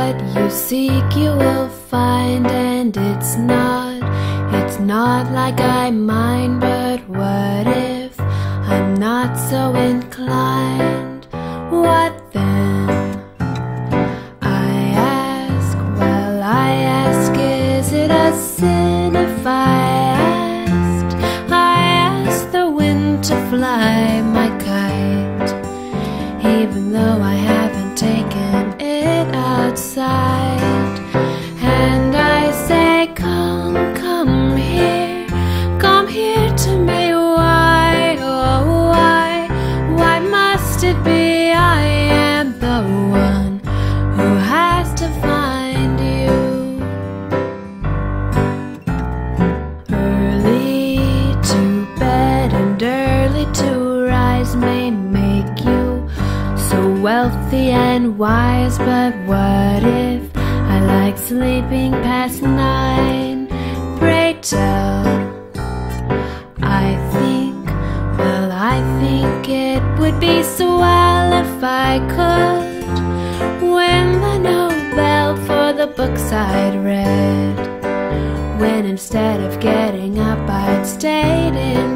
What you seek you will find, and it's not like I mind. But what if I'm not so inclined? What then? I ask, well I ask, is it a sin if I asked the wind to fly my kite, even though I haven't taken it outside? And I say, come here to me. Why, oh why must it be I am the one who has to find you? Early to bed and early to rise may make you so wealthy and wise. But what if I like sleeping past 9? Pray tell. I think it would be swell if I could win the Nobel for the books I'd read, when instead of getting up I'd stayed in